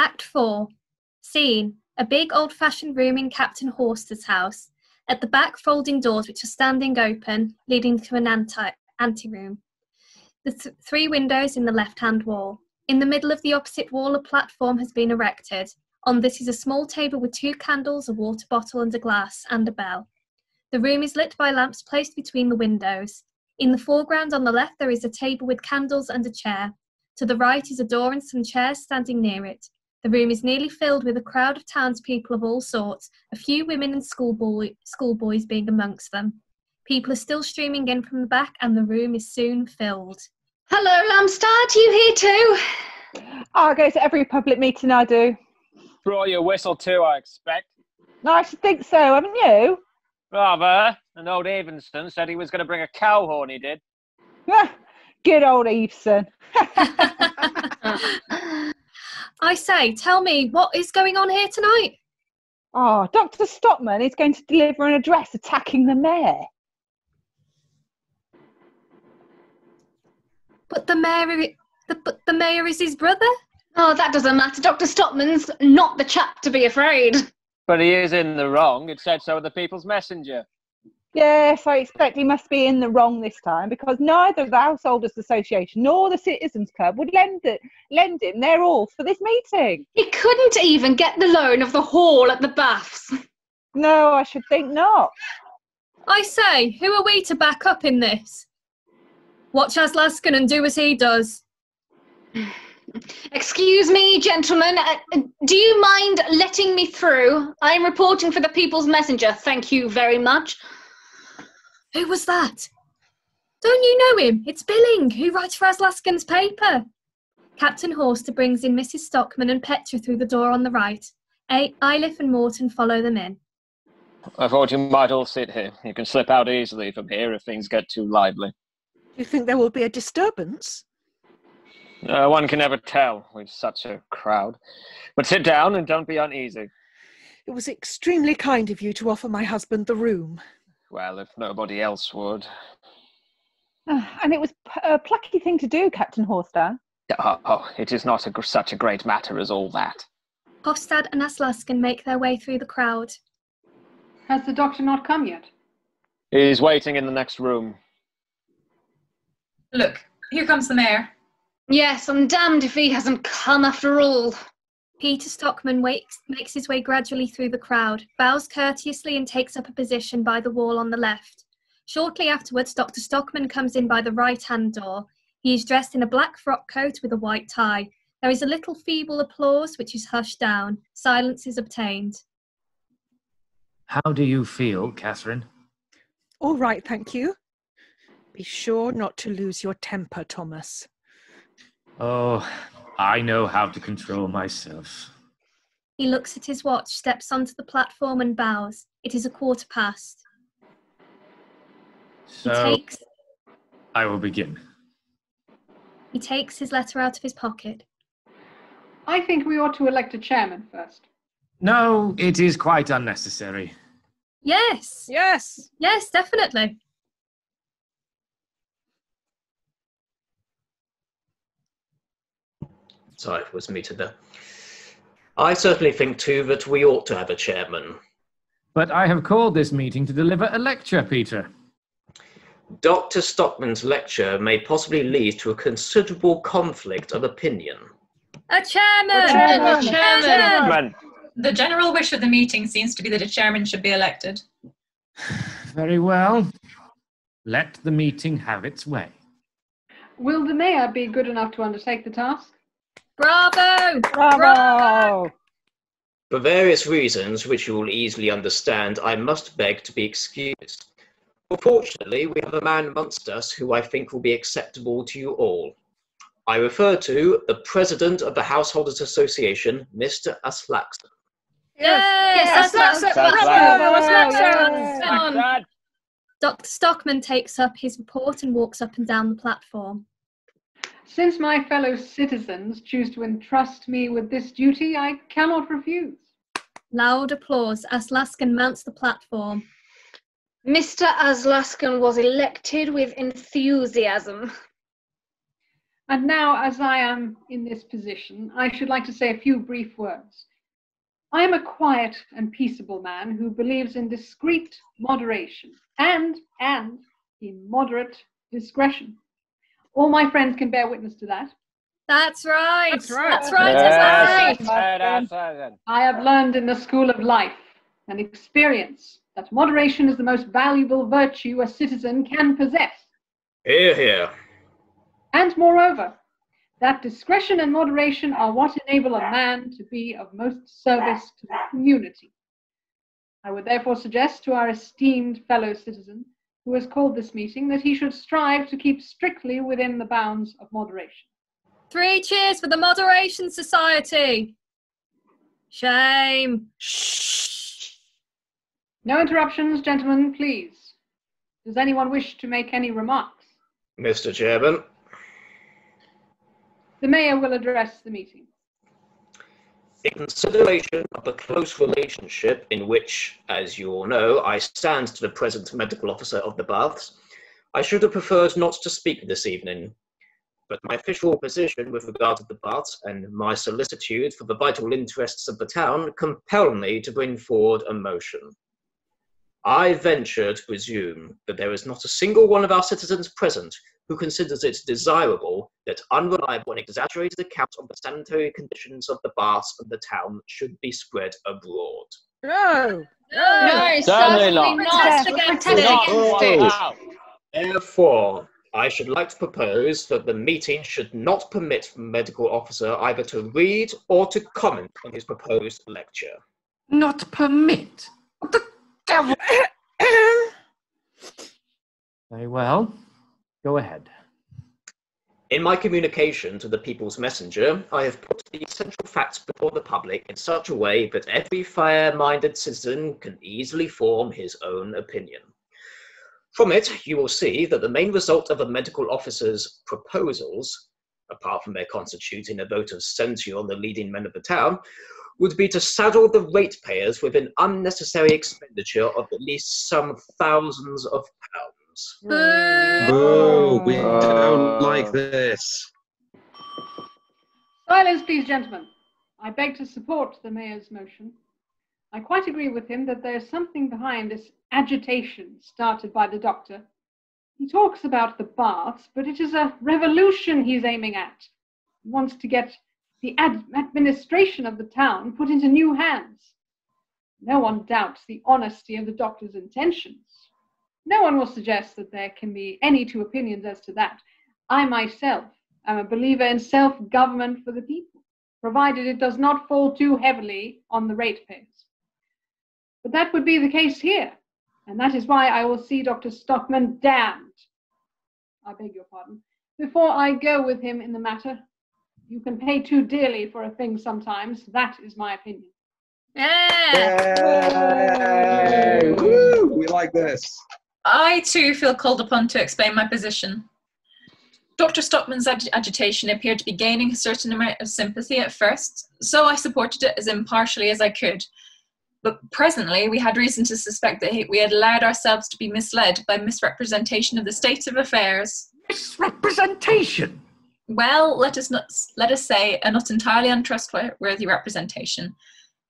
Act 4. Scene: a big old-fashioned room in Captain Horster's house. At the back, folding doors which are standing open, leading to an anteroom. The 3 windows in the left-hand wall. In the middle of the opposite wall, a platform has been erected. On this is a small table with 2 candles, a water bottle and a glass, and a bell. The room is lit by lamps placed between the windows. In the foreground on the left there is a table with candles and a chair. To the right is a door and some chairs standing near it. The room is nearly filled with a crowd of townspeople of all sorts, a few women and schoolboys being amongst them. People are still streaming in from the back and the room is soon filled. Hello, Lamstad, you here too? I go to every public meeting I do. Brought your whistle too, I expect. No, I should think so, haven't you? Rather. And old Evanston said he was going to bring a cow horn, he did. Good old Ibsen. I say, tell me, what is going on here tonight? Oh, Dr. Stockmann is going to deliver an address attacking the mayor. But the mayor is his brother? Oh, that doesn't matter. Dr. Stockmann's not the chap to be afraid. But he is in the wrong. It said so in the People's Messenger. Yes, I expect he must be in the wrong this time because neither the Householders Association nor the Citizens Club would lend him their all for this meeting. He couldn't even get the loan of the hall at the baths. No, I should think not. I say, who are we to back up in this? Watch Aslaksen and do as he does. Excuse me, gentlemen. Do you mind letting me through? I'm reporting for the People's Messenger. Thank you very much. Who was that? Don't you know him? It's Billing, who writes for Aslaksen's paper. Captain Horster brings in Mrs. Stockmann and Petra through the door on the right. Ejlif and Morten follow them in. I thought you might all sit here. You can slip out easily from here if things get too lively. Do you think there will be a disturbance? One can never tell with such a crowd. But sit down and don't be uneasy. It was extremely kind of you to offer my husband the room. Well, if nobody else would. And it was a plucky thing to do, Captain Horster. Oh, it is not such a great matter as all that. Hovstad and Aslaksen make their way through the crowd. Has the doctor not come yet? He's waiting in the next room. Look, here comes the mayor. Yes, I'm damned if he hasn't come after all. Peter Stockmann makes his way gradually through the crowd, bows courteously and takes up a position by the wall on the left. Shortly afterwards, Dr. Stockmann comes in by the right-hand door. He is dressed in a black frock coat with a white tie. There is a little feeble applause which is hushed down. Silence is obtained. How do you feel, Catherine? All right, thank you. Be sure not to lose your temper, Thomas. Oh, I know how to control myself. He looks at his watch, steps onto the platform and bows. It is 1:15. So, I will begin. He takes his letter out of his pocket. I think we ought to elect a chairman first. No, it is quite unnecessary. Yes. Yes. Yes, definitely. Sorry, it was muted there. I certainly think, too, that we ought to have a chairman. But I have called this meeting to deliver a lecture, Peter. Dr. Stockmann's lecture may possibly lead to a considerable conflict of opinion. A chairman! A chairman! The general wish of the meeting seems to be that a chairman should be elected. Very well. Let the meeting have its way. Will the mayor be good enough to undertake the task? Bravo! Bravo! For various reasons, which you will easily understand, I must beg to be excused. Fortunately, we have a man amongst us who I think will be acceptable to you all. I refer to the President of the Householders Association, Mr. Aslaksen. Yes! Aslaksen! Bravo! Dr. Stockmann takes up his report and walks up and down the platform. Since my fellow citizens choose to entrust me with this duty, I cannot refuse. Loud applause. Aslaksen mounts the platform. Mr. Aslaksen was elected with enthusiasm. And now, as I am in this position, I should like to say a few brief words. I am a quiet and peaceable man who believes in discreet moderation and in moderate discretion. All my friends can bear witness to that. That's right. That's right. That's right. Yes. That's right. I have learned in the school of life and experience that moderation is the most valuable virtue a citizen can possess. Hear, hear. And moreover, that discretion and moderation are what enable a man to be of most service to the community. I would therefore suggest to our esteemed fellow citizen who has called this meeting that he should strive to keep strictly within the bounds of moderation. 3 cheers for the Moderation Society. Shame. Shh. No interruptions, gentlemen, please. Does anyone wish to make any remarks? Mr. Chairman. The Mayor will address the meeting. In consideration of the close relationship in which, as you all know, I stand to the present medical officer of the Baths, I should have preferred not to speak this evening. But my official position with regard to the Baths and my solicitude for the vital interests of the town compel me to bring forward a motion. I venture to presume that there is not a single one of our citizens present who considers it desirable that unreliable and exaggerated accounts of the sanitary conditions of the Baths of the town should be spread abroad. No. No, Certainly certainly not. not. Protest Protest against it. Therefore, I should like to propose that the meeting should not permit the medical officer either to read or to comment on his proposed lecture. Not permit? What the devil? Very well. Go ahead. In my communication to the People's Messenger, I have put the essential facts before the public in such a way that every fair-minded citizen can easily form his own opinion. From it, you will see that the main result of a medical officer's proposals, apart from their constituting a vote of censure on the leading men of the town, would be to saddle the ratepayers with an unnecessary expenditure of at least some thousands of pounds. Boo! We don't like this. Silence, please, gentlemen. I beg to support the Mayor's motion. I quite agree with him that there's something behind this agitation started by the doctor. He talks about the Baths, but it is a revolution he's aiming at. He wants to get the administration of the town put into new hands. No one doubts the honesty of the doctor's intentions. No one will suggest that there can be any two opinions as to that. I myself am a believer in self-government for the people, provided it does not fall too heavily on the ratepayers. But that would be the case here, and that is why I will see Dr. Stockmann damned. I beg your pardon. Before I go with him in the matter, you can pay too dearly for a thing sometimes. That is my opinion. Yeah. Yay! Woo! We like this. I too feel called upon to explain my position. Dr. Stockmann's agitation appeared to be gaining a certain amount of sympathy at first, so I supported it as impartially as I could. But presently, we had reason to suspect that we had allowed ourselves to be misled by misrepresentation of the state of affairs. Misrepresentation? Well, let us say a not entirely untrustworthy representation.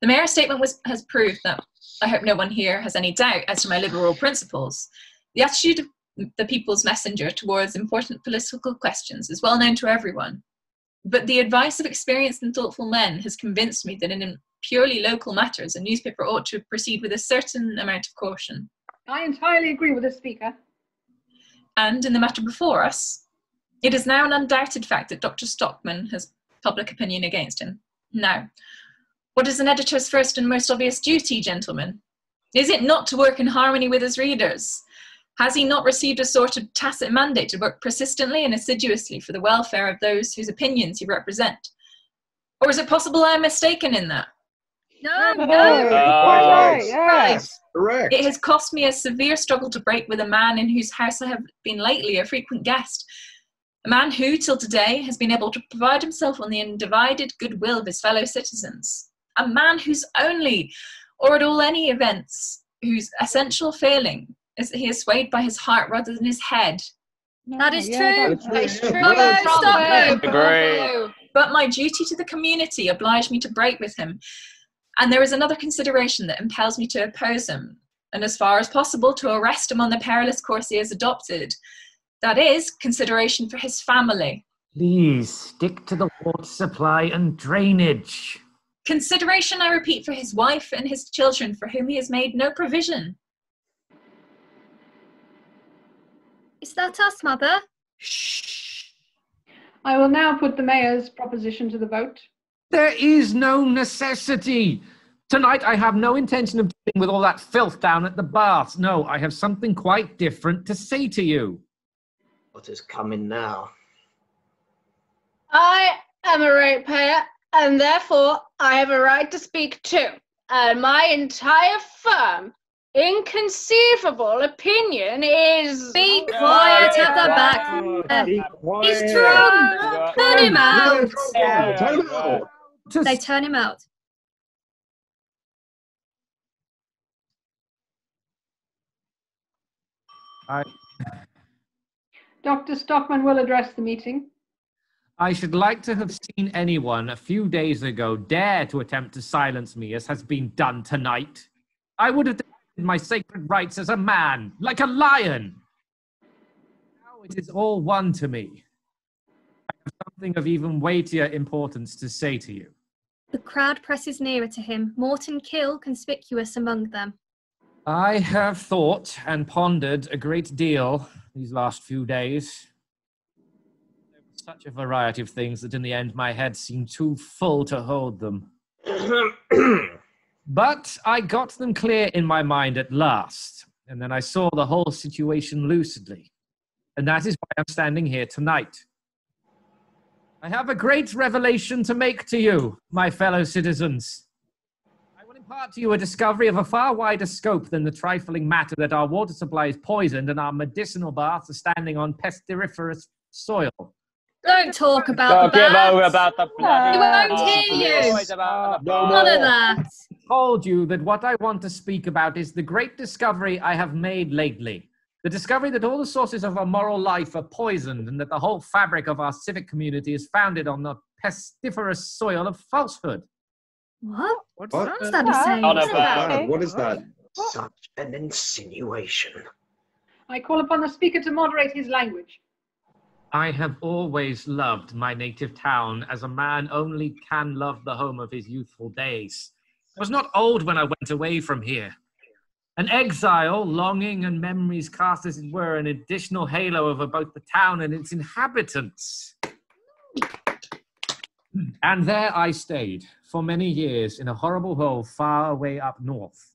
The Mayor's statement has proved that I hope no one here has any doubt as to my liberal principles. The attitude of the People's Messenger towards important political questions is well known to everyone. But the advice of experienced and thoughtful men has convinced me that in purely local matters, a newspaper ought to proceed with a certain amount of caution. I entirely agree with the speaker. And in the matter before us, it is now an undoubted fact that Dr. Stockmann has public opinion against him. Now, what is an editor's first and most obvious duty, gentlemen? Is it not to work in harmony with his readers? Has he not received a sort of tacit mandate to work persistently and assiduously for the welfare of those whose opinions he represents? Or is it possible I am mistaken in that? No. Yes, correct. It has cost me a severe struggle to break with a man in whose house I have been lately a frequent guest. A man who, till today, has been able to provide himself on the undivided goodwill of his fellow citizens. A man whose only, or at all any events, whose essential failing is that he is swayed by his heart rather than his head. That is Yeah, true. That is true. Bravo, Stockmann. Agree. But my duty to the community obliged me to break with him. And there is another consideration that impels me to oppose him, and as far as possible to arrest him on the perilous course he has adopted. That is, consideration for his family. Please stick to the water supply and drainage. Consideration, I repeat, for his wife and his children, for whom he has made no provision. Is that us, Mother? Shh. I will now put the mayor's proposition to the vote. There is no necessity. Tonight I have no intention of dealing with all that filth down at the baths. No, I have something quite different to say to you. What is coming now? I am a ratepayer, and therefore I have a right to speak too. And my entire firm, inconceivable opinion is... Be quiet at the back. He's drunk. Turn him out. Turn him out. They turn him out. Dr. Stockmann will address the meeting. I should like to have seen anyone a few days ago dare to attempt to silence me as has been done tonight. I would have defended my sacred rights as a man, like a lion. Now it is all one to me. I have something of even weightier importance to say to you. The crowd presses nearer to him, Morten Kiil conspicuous among them. I have thought and pondered a great deal these last few days. There was such a variety of things that in the end my head seemed too full to hold them. But I got them clear in my mind at last, and then I saw the whole situation lucidly. And that is why I'm standing here tonight. I have a great revelation to make to you, my fellow citizens. I will impart to you a discovery of a far wider scope than the trifling matter that our water supply is poisoned and our medicinal baths are standing on pesticiferous soil. Don't talk about the Don't give bats. over about the bloody... He won't hear you. None of that. I told you that what I want to speak about is the great discovery I have made lately. The discovery that all the sources of our moral life are poisoned and that the whole fabric of our civic community is founded on the pestiferous soil of falsehood. What? What's that to say? None of that. What is that? Such an insinuation. I call upon the speaker to moderate his language. I have always loved my native town as a man only can love the home of his youthful days. I was not old when I went away from here. An exile, longing and memories cast as it were an additional halo over both the town and its inhabitants. And there I stayed for many years in a horrible hole far away up north.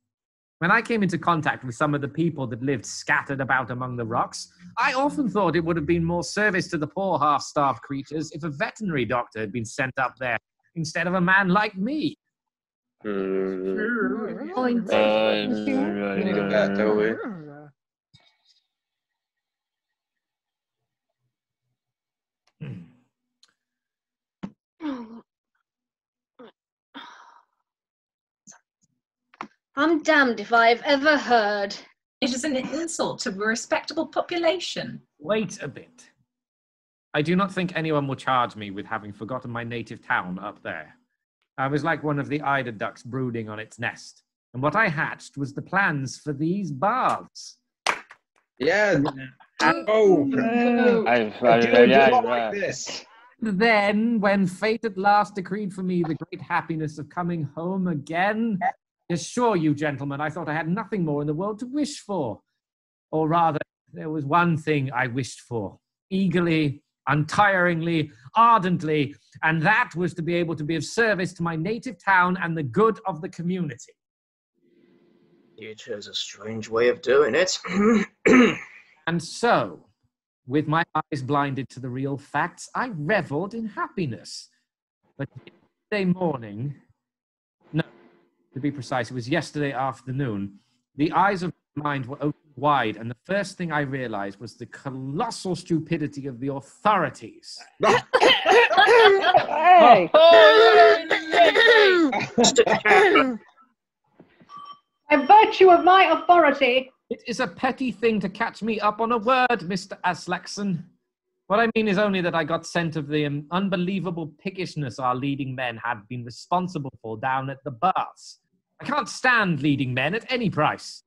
When I came into contact with some of the people that lived scattered about among the rocks, I often thought it would have been more service to the poor half-starved creatures if a veterinary doctor had been sent up there instead of a man like me. Point. Need a vet, don't we? I'm damned if I've ever heard. It is an insult to a respectable population. Wait a bit. I do not think anyone will charge me with having forgotten my native town up there. I was like one of the eider ducks brooding on its nest. And what I hatched was the plans for these baths. Yeah. Oh. Like this. Then, when fate at last decreed for me the great happiness of coming home again, I assure you, gentlemen, I thought I had nothing more in the world to wish for. Or rather, there was one thing I wished for, eagerly, untiringly, ardently, and that was to be able to be of service to my native town and the good of the community. You chose a strange way of doing it. And so, with my eyes blinded to the real facts, I reveled in happiness. But yesterday morning, no, to be precise, it was yesterday afternoon, the eyes of my mind were opened wide, and the first thing I realized was the colossal stupidity of the authorities. Hey! By virtue of my authority, It is a petty thing to catch me up on a word, Mr. Aslaksen. What I mean is only that I got scent of the unbelievable pickishness our leading men have been responsible for down at the baths. I can't stand leading men at any price.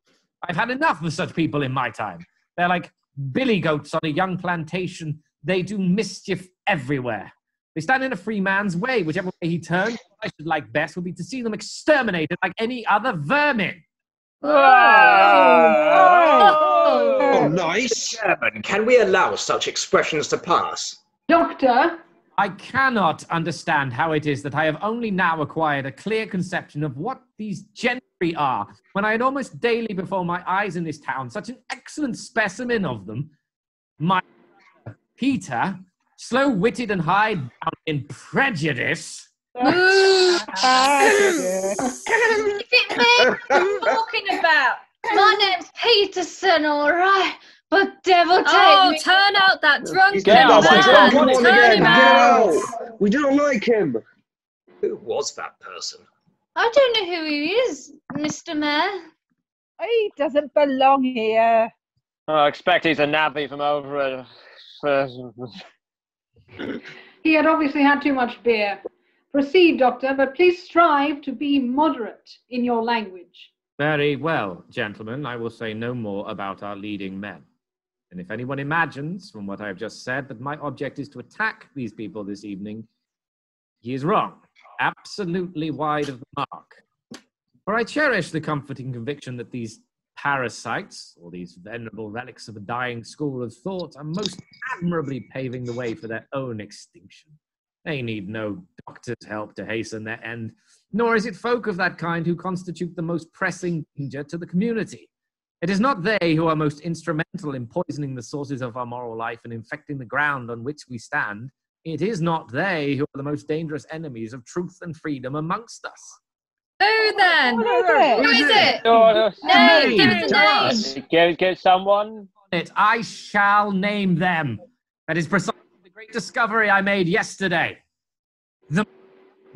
I've had enough of such people in my time. They're like billy goats on a young plantation. They do mischief everywhere. They stand in a free man's way, whichever way he turns. What I should like best would be to see them exterminated like any other vermin. Oh, nice. Chairman, can we allow such expressions to pass? Doctor, I cannot understand how it is that I have only now acquired a clear conception of what these gentry are, when I had almost daily before my eyes in this town such an excellent specimen of them. My Peter, slow-witted and high down in prejudice. Is it me you're talking about? My name's Peterson, all right. But devil take me. Turn out that drunk Get out, man. come on Turn again. him Get out. out. We don't like him. Who was that person? I don't know who he is, Mr. Mayor. He doesn't belong here. I expect he's a navvy from over he had obviously had too much beer. Proceed, Doctor, but please strive to be moderate in your language. Very well, gentlemen. I will say no more about our leading men. And if anyone imagines, from what I have just said, that my object is to attack these people this evening, he is wrong. Absolutely wide of the mark. For I cherish the comforting conviction that these parasites, or these venerable relics of a dying school of thought, are most admirably paving the way for their own extinction. They need no doctor's help to hasten their end, nor is it folk of that kind who constitute the most pressing danger to the community. It is not they who are most instrumental in poisoning the sources of our moral life and infecting the ground on which we stand. It is not they who are the most dangerous enemies of truth and freedom amongst us. Who then? Who is it? Name, Give us a name. Give someone. I shall name them. That is precisely the great discovery I made yesterday. The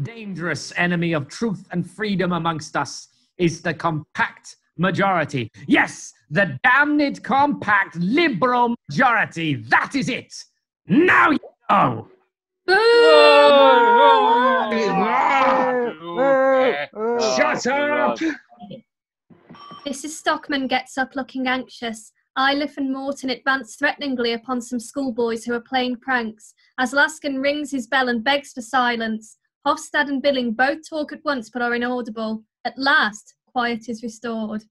dangerous enemy of truth and freedom amongst us is the compact majority. Yes, the damned compact liberal majority. That is it. Now you know. Shut up! Mrs. Stockmann gets up looking anxious. Ejlif and Morten advance threateningly upon some schoolboys who are playing pranks. Aslaksen rings his bell and begs for silence. Hovstad and Billing both talk at once but are inaudible. At last, quiet is restored.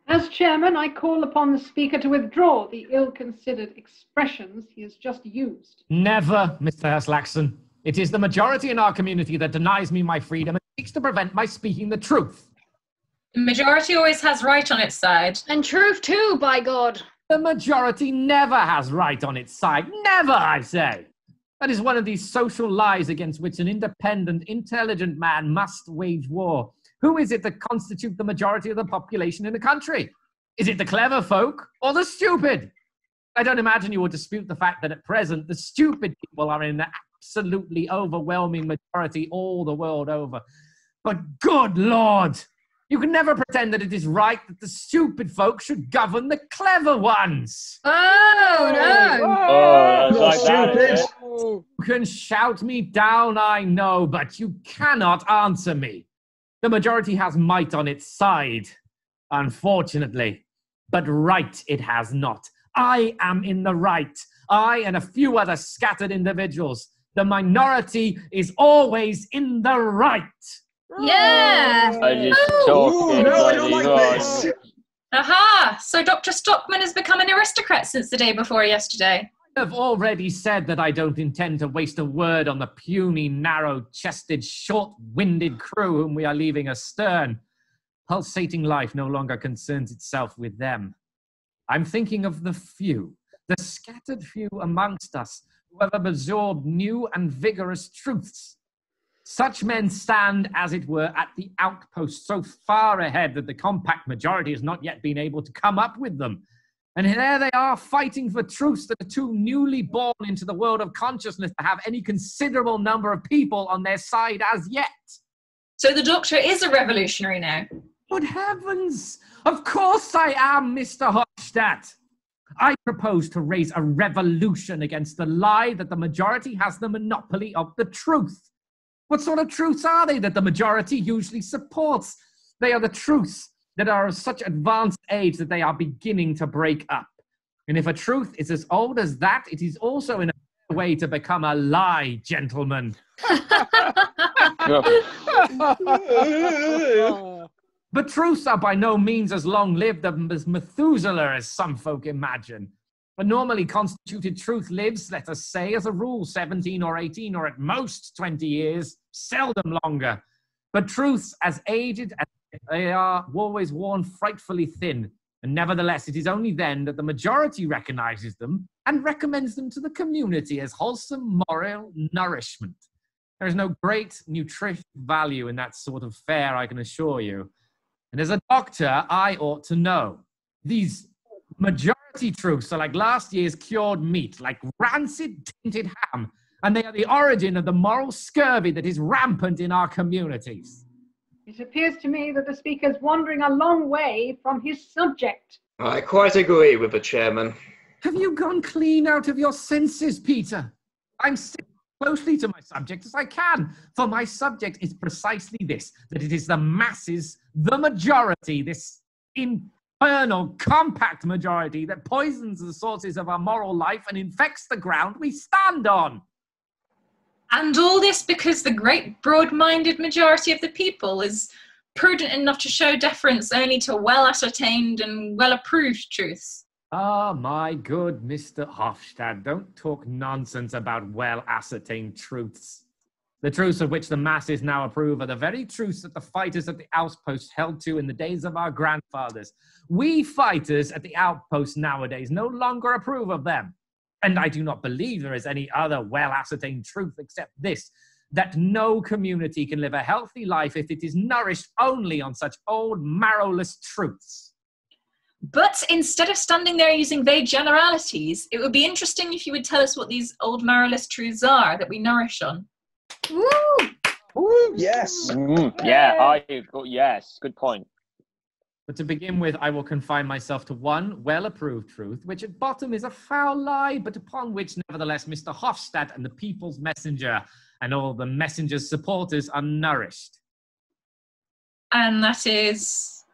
As chairman, I call upon the speaker to withdraw the ill-considered expressions he has just used. Never, Mr. Aslaksen. It is the majority in our community that denies me my freedom and seeks to prevent my speaking the truth. The majority always has right on its side. And truth too, by God. The majority never has right on its side. Never, I say. That is one of these social lies against which an independent, intelligent man must wage war. Who is it that constitute the majority of the population in a country? Is it the clever folk or the stupid? I don't imagine you will dispute the fact that at present the stupid people are in an absolutely overwhelming majority all the world over. But good Lord, you can never pretend that it is right that the stupid folk should govern the clever ones. Oh, no. Oh, that's like that, You can shout me down, I know, but you cannot answer me. The majority has might on its side, unfortunately, but right it has not. I am in the right. I and a few other scattered individuals. The minority is always in the right. Yeah. I just talking. No, I don't like this. Aha! So Dr. Stockmann has become an aristocrat since the day before yesterday. I have already said that I don't intend to waste a word on the puny, narrow-chested, short-winded crew whom we are leaving astern. Pulsating life no longer concerns itself with them. I'm thinking of the few, the scattered few amongst us who have absorbed new and vigorous truths. Such men stand, as it were, at the outpost so far ahead that the compact majority has not yet been able to come up with them. And there they are fighting for truths that are too newly born into the world of consciousness to have any considerable number of people on their side as yet. So the doctor is a revolutionary now. Good heavens! Of course I am, Mr. Hovstad. I propose to raise a revolution against the lie that the majority has the monopoly of the truth. What sort of truths are they that the majority usually supports? They are the truths that are of such advanced age that they are beginning to break up. And if a truth is as old as that, it is also in a way to become a lie, gentlemen. But truths are by no means as long-lived as Methuselah, as some folk imagine. A normally constituted truth lives, let us say, as a rule, 17 or 18 or at most 20 years, seldom longer. But truths, as aged as they are, always worn frightfully thin. And nevertheless, it is only then that the majority recognizes them and recommends them to the community as wholesome moral nourishment. There is no great nutritional value in that sort of fare, I can assure you. And as a doctor, I ought to know. These majority truths are like last year's cured meat, like rancid, tainted ham, and they are the origin of the moral scurvy that is rampant in our communities. It appears to me that the speaker's wandering a long way from his subject. I quite agree with the chairman. Have you gone clean out of your senses, Peter? I'm sticking closely to my subject as I can, for my subject is precisely this, that it is the masses, the majority, this infernal, compact majority that poisons the sources of our moral life and infects the ground we stand on. And all this because the great broad-minded majority of the people is prudent enough to show deference only to well-ascertained and well-approved truths. Ah, my good Mr. Hovstad, don't talk nonsense about well-ascertained truths. The truths of which the masses now approve are the very truths that the fighters at the outpost held to in the days of our grandfathers. We fighters at the outpost nowadays no longer approve of them. And I do not believe there is any other well-ascertained truth except this, that no community can live a healthy life if it is nourished only on such old marrowless truths. But instead of standing there using vague generalities, it would be interesting if you would tell us what these old marrowless truths are that we nourish on. Woo! Ooh, yes. Yes, good point. But to begin with, I will confine myself to one well-approved truth, which at bottom is a foul lie, but upon which, nevertheless, Mr. Hovstad and the people's messenger and all the messenger's supporters are nourished. And that is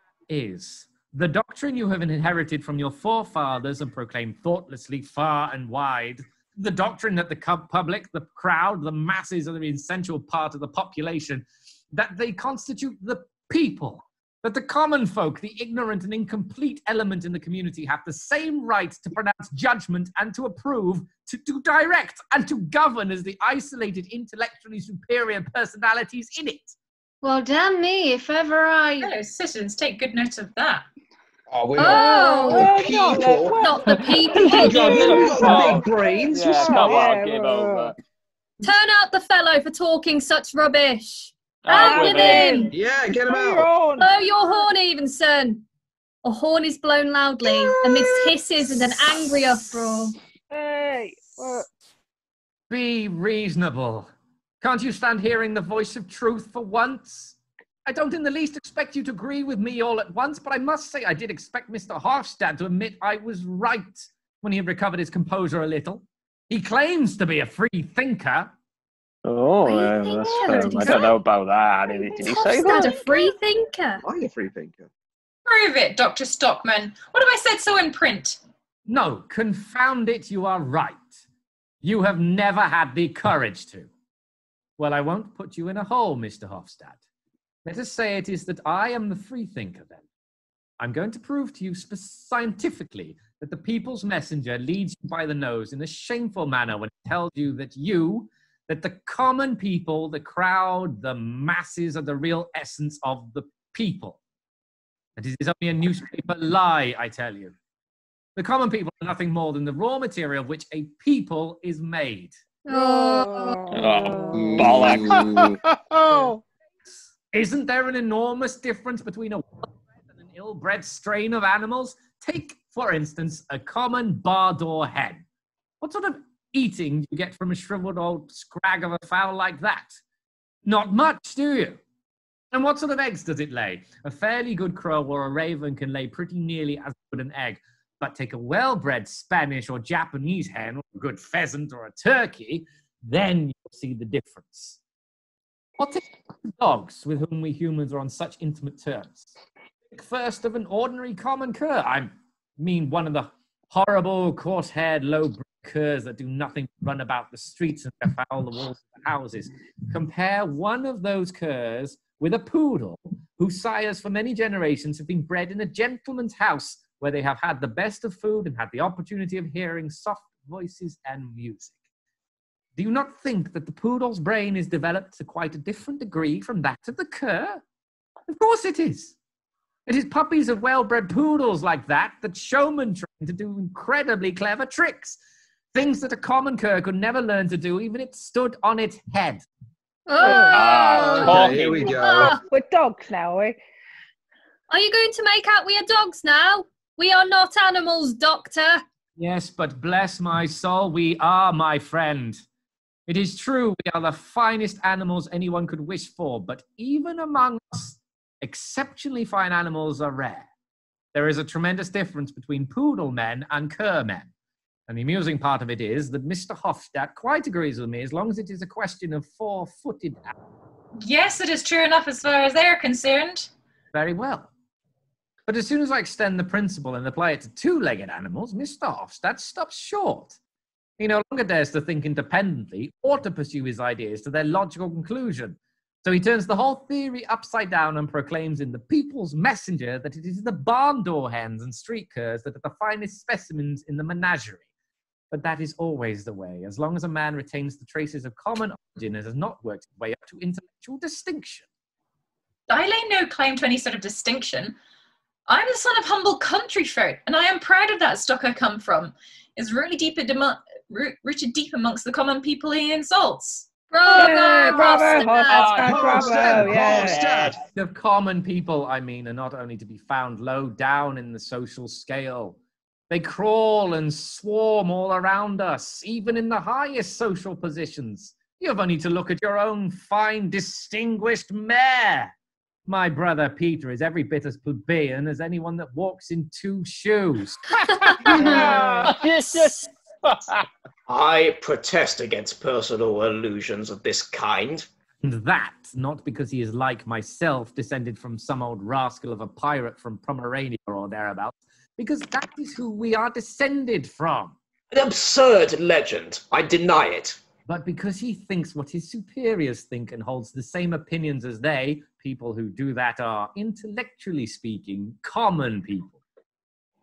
the doctrine you have inherited from your forefathers and proclaimed thoughtlessly far and wide, the doctrine that the public, the crowd, the masses are the essential part of the population, that they constitute the people, that the common folk, the ignorant and incomplete element in the community, have the same right to pronounce judgment and to approve, to direct and to govern as the isolated, intellectually superior personalities in it. Well, damn me, if ever I... Hello, citizens, take good note of that. Oh, we're Oh, not the people. not the people. We've got big brains. Yeah, We're come smart. on, give over. Turn out the fellow for talking such rubbish. Out Out with with him. Yeah, get him You're out. on. Blow your horn, Evenson. A horn is blown loudly, amidst hisses and an angry uproar. Hey, Be reasonable. Can't you stand hearing the voice of truth for once? I don't in the least expect you to agree with me all at once, but I must say I did expect Mr. Hovstad to admit I was right when he had recovered his composure a little. He claims to be a free thinker. Oh, Free that's thinker? I don't know about that. Did he say Hovstad, that? a free thinker. I'm a free thinker. Prove it, Dr. Stockmann. What have I said so in print? No, confound it, you are right. You have never had the courage to. Well, I won't put you in a hole, Mr. Hovstad. Let us say it is that I am the free thinker then. I'm going to prove to you scientifically that the people's messenger leads you by the nose in a shameful manner when it tells you that that the common people, the crowd, the masses are the real essence of the people. That it is only a newspaper lie, I tell you. The common people are nothing more than the raw material of which a people is made. Oh, bollocks. Oh. Isn't there an enormous difference between a well-bred and an ill-bred strain of animals? Take, for instance, a common bar-door hen. What sort of eating do you get from a shriveled old scrag of a fowl like that? Not much, do you? And what sort of eggs does it lay? A fairly good crow or a raven can lay pretty nearly as good an egg. But take a well-bred Spanish or Japanese hen, or a good pheasant or a turkey, then you'll see the difference. Or take dogs with whom we humans are on such intimate terms. Think first of an ordinary common cur. I mean one of the horrible, coarse-haired, low-bred curs that do nothing but run about the streets and befoul the walls of the houses. Compare one of those curs with a poodle whose sires for many generations have been bred in a gentleman's house where they have had the best of food and had the opportunity of hearing soft voices and music. Do you not think that the poodle's brain is developed to quite a different degree from that of the cur? Of course it is. It is puppies of well-bred poodles like that showmen train to do incredibly clever tricks. Things that a common cur could never learn to do, even if it stood on its head. Okay, here we go. We're dogs now, are we? Are you going to make out we are dogs now? We are not animals, Doctor. Yes, but bless my soul, we are, my friend. It is true we are the finest animals anyone could wish for, but even among us, exceptionally fine animals are rare. There is a tremendous difference between poodle men and cur men. And the amusing part of it is that Mr. Hovstad quite agrees with me as long as it is a question of four-footed animals. Yes, it is true enough as far as they're concerned. Very well. But as soon as I extend the principle and apply it to two-legged animals, Mr. Hovstad stops short. He no longer dares to think independently or to pursue his ideas to their logical conclusion. So he turns the whole theory upside down and proclaims in the People's Messenger that it is the barn door hens and street curs that are the finest specimens in the menagerie. But that is always the way, as long as a man retains the traces of common origin and has not worked his way up to intellectual distinction. I lay no claim to any sort of distinction. I'm the son of humble country folk, and I am proud of that stock I come from. It's rooted deep amongst the common people he insults. Bravo, bravo, Hovstad. bravo, Hovstad. The common people, I mean, are not only to be found low down in the social scale. They crawl and swarm all around us, even in the highest social positions. You have only to look at your own fine, distinguished mayor. My brother Peter is every bit as plebeian as anyone that walks in two shoes. I protest against personal allusions of this kind. And that, not because he is like myself, descended from some old rascal of a pirate from Pomerania or thereabouts, because that is who we are descended from. An absurd legend. I deny it. But because he thinks what his superiors think and holds the same opinions as they, people who do that are, intellectually speaking, common people.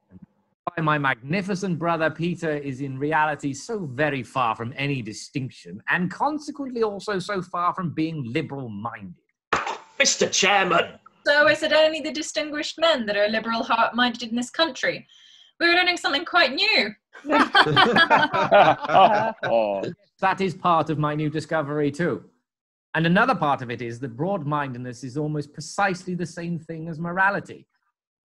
And why my magnificent brother Peter is in reality so very far from any distinction, and consequently also so far from being liberal-minded. Mr. Chairman! So is it only the distinguished men that are liberal heart-minded in this country? We're learning something quite new. That is part of my new discovery too. And another part of it is that broad-mindedness is almost precisely the same thing as morality.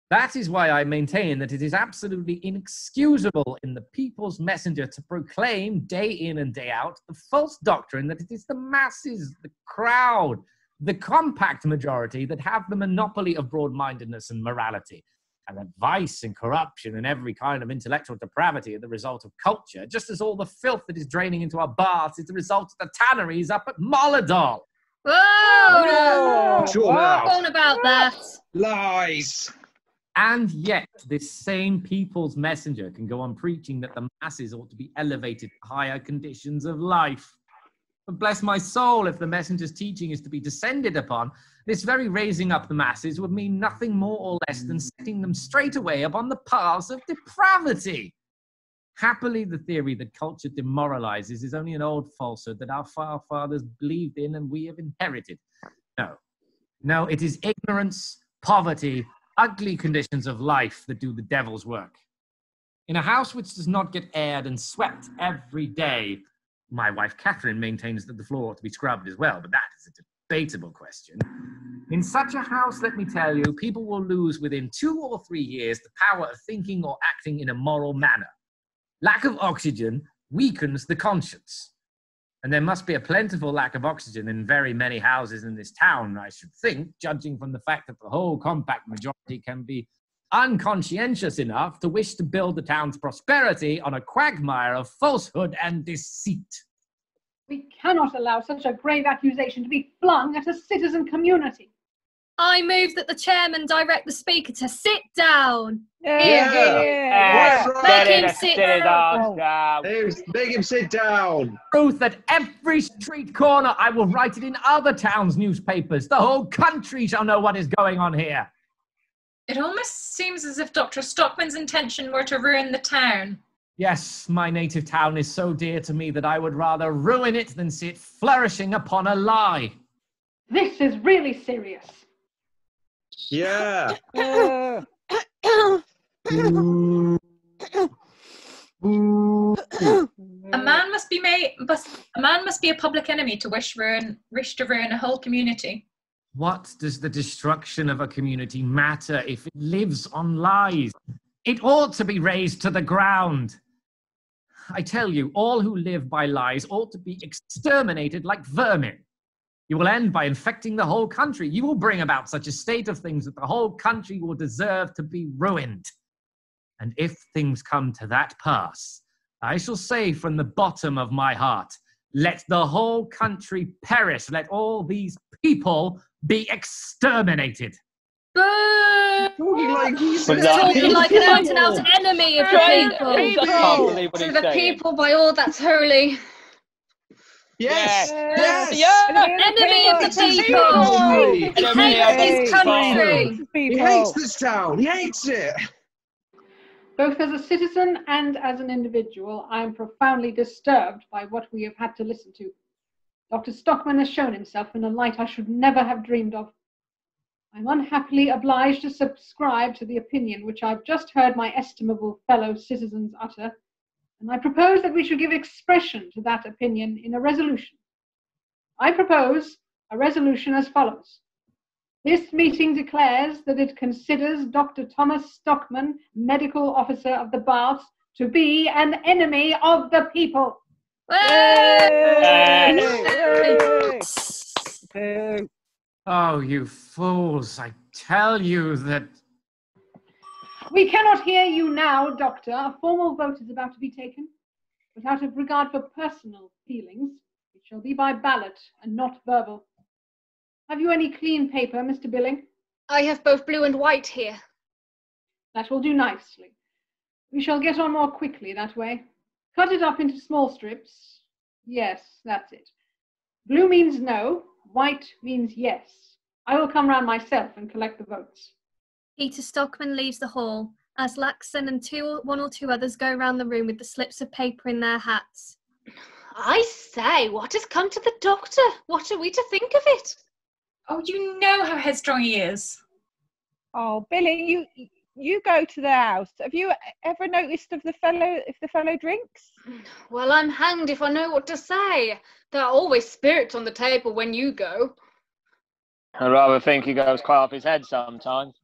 That is why I maintain that it is absolutely inexcusable in the People's Messenger to proclaim day in and day out the false doctrine that it is the masses, the crowd, the compact majority that have the monopoly of broad-mindedness and morality. And that vice and corruption and every kind of intellectual depravity are the result of culture, just as all the filth that is draining into our baths is the result of the tanneries up at Moladol. Whoa! Sure What's on about that? Lies. And yet, this same People's Messenger can go on preaching that the masses ought to be elevated to higher conditions of life. But bless my soul, if the messenger's teaching is to be descended upon, this very raising up the masses would mean nothing more or less than setting them straight away upon the paths of depravity. Happily, the theory that culture demoralizes is only an old falsehood that our forefathers believed in and we have inherited. No, it is ignorance, poverty, ugly conditions of life that do the devil's work. In a house which does not get aired and swept every day, my wife Katrine maintains that the floor ought to be scrubbed as well, but that is a debatable question. In such a house, let me tell you, people will lose within 2 or 3 years the power of thinking or acting in a moral manner. Lack of oxygen weakens the conscience. And there must be a plentiful lack of oxygen in very many houses in this town, I should think, judging from the fact that the whole compact majority can be unconscientious enough to wish to build the town's prosperity on a quagmire of falsehood and deceit. We cannot allow such a grave accusation to be flung at a citizen community. I move that the chairman direct the speaker to sit down. Yeah. Make him sit down. Make him sit down. Truth at every street corner. I will write it in other towns' newspapers. The whole country shall know what is going on here. It almost seems as if Dr. Stockmann's intention were to ruin the town. Yes, my native town is so dear to me that I would rather ruin it than see it flourishing upon a lie. This is really serious. Yeah. A man must be a public enemy to wish to ruin a whole community. What does the destruction of a community matter if it lives on lies? It ought to be razed to the ground. I tell you, all who live by lies ought to be exterminated like vermin. You will end by infecting the whole country. You will bring about such a state of things that the whole country will deserve to be ruined. And if things come to that pass, I shall say from the bottom of my heart, let the whole country perish. Let all these people be exterminated. Talking like he's Talking like an out-and-out enemy of the people. To the people, by all that's holy. Yes. Enemy of the people. He hates his country. He hates this town. He hates it. Both as a citizen and as an individual, I am profoundly disturbed by what we have had to listen to. Dr. Stockmann has shown himself in a light I should never have dreamed of. I'm unhappily obliged to subscribe to the opinion which I've just heard my estimable fellow citizens utter, and I propose that we should give expression to that opinion in a resolution. I propose a resolution as follows. This meeting declares that it considers Dr. Thomas Stockmann, medical officer of the baths, to be an enemy of the people. Oh, you fools, I tell you that... We cannot hear you now, Doctor. A formal vote is about to be taken, but out of regard for personal feelings, it shall be by ballot and not verbal. Have you any clean paper, Mr. Billing? I have both blue and white here. That will do nicely. We shall get on more quickly that way. Cut it up into small strips. Yes, that's it. Blue means no, white means yes. I will come round myself and collect the votes. Peter Stockmann leaves the hall. Aslaksen and one or two others go round the room with the slips of paper in their hats. I say, what has come to the doctor? What are we to think of it? Oh, you know how headstrong he is. Oh, Billy, you go to the house. Have you ever noticed if the fellow drinks? Well, I'm hanged if I know what to say. There are always spirits on the table when you go. I rather think he goes quite off his head sometimes.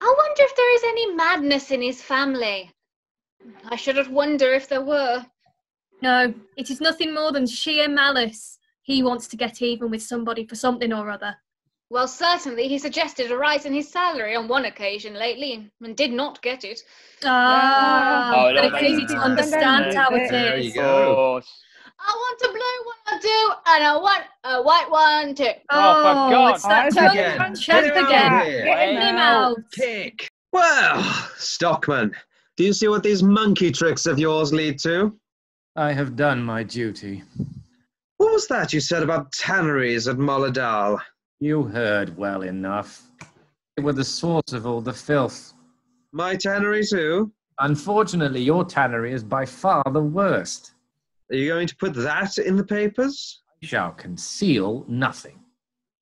I wonder if there is any madness in his family. I shouldn't wonder if there were. No, it is nothing more than sheer malice. He wants to get even with somebody for something or other. Well, certainly he suggested a rise in his salary on one occasion lately and did not get it. But it's easy to understand how it There you is. go. I want a blue one, I do, and I want a white one too. Oh, for God's it's that sake. tongue Again. punch Get him out again. of here. Get him out. Kick. Well, Stockmann, do you see what these monkey tricks of yours lead to? I have done my duty. What was that you said about tanneries at Mulladal? You heard well enough. They were the source of all the filth. My tannery too? Unfortunately, your tannery is by far the worst. Are you going to put that in the papers? I shall conceal nothing.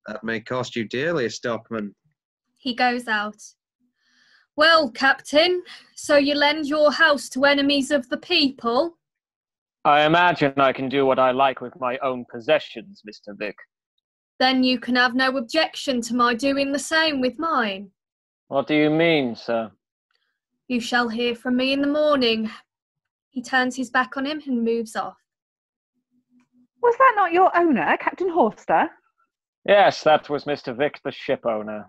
That may cost you dearly, Stockmann. He goes out. Well, Captain, so you lend your house to enemies of the people? I imagine I can do what I like with my own possessions, Mr. Vic. Then you can have no objection to my doing the same with mine. What do you mean, sir? You shall hear from me in the morning. He turns his back on him and moves off. Was that not your owner, Captain Horster? Yes, that was Mr. Vic, the ship owner.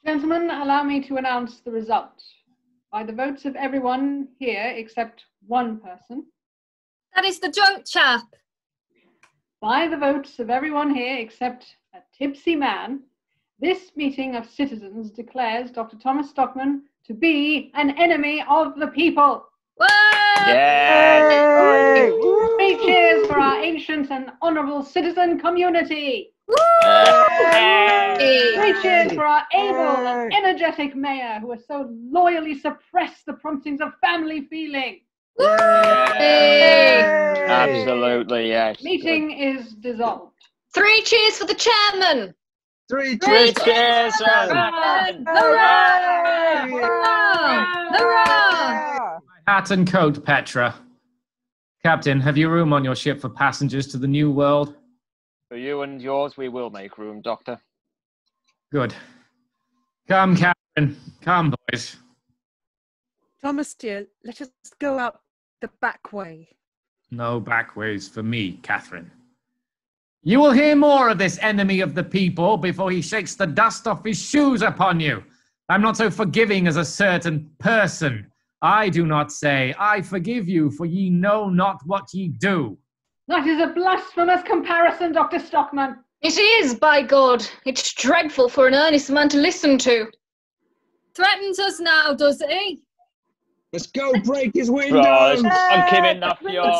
Gentlemen, allow me to announce the result. By the votes of everyone here except one person. That is the drunk chap. By the votes of everyone here except a tipsy man, this meeting of citizens declares Dr. Thomas Stockmann to be an enemy of the people. Whoa! Yes! Three cheers for our ancient and honourable citizen community. Three cheers for our able and energetic mayor who has so loyally suppressed the promptings of family feeling. Absolutely, yes. Meeting is dissolved. Three cheers for the chairman. Three Three cheers. cheers! Hurrah! Hurrah! Hat and coat, Petra. Captain, have you room on your ship for passengers to the New World? For you and yours, we will make room, Doctor. Good. Come, Catherine. Come, boys. Thomas, dear, let us go out the back way. No back ways for me, Catherine. You will hear more of this enemy of the people before he shakes the dust off his shoes upon you. I'm not so forgiving as a certain person. I do not say, I forgive you, for ye know not what ye do. That is a blasphemous comparison, Dr. Stockmann. It is, by God. It's dreadful for an earnest man to listen to. Threatens us now, does he? Let's go break his windows. Right, sunk him in the fjord.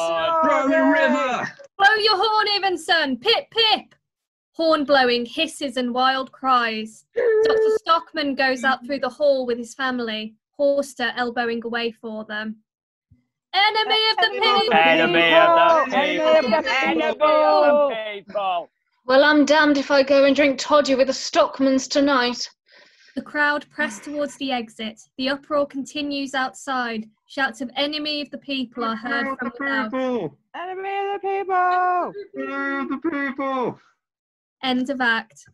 Throw him in the river. Blow your horn, Evanson! Pip, pip! Horn blowing, hisses and wild cries. Dr. Stockmann goes out through the hall with his family, Horster elbowing away for them. Enemy of the people! Enemy of the people! Enemy of the people! Well, I'm damned if I go and drink toddy with the Stockmans tonight. The crowd press towards the exit. The uproar continues outside. Shouts of enemy of the people are heard from without. Enemy of the people! Enemy of the people! End of act.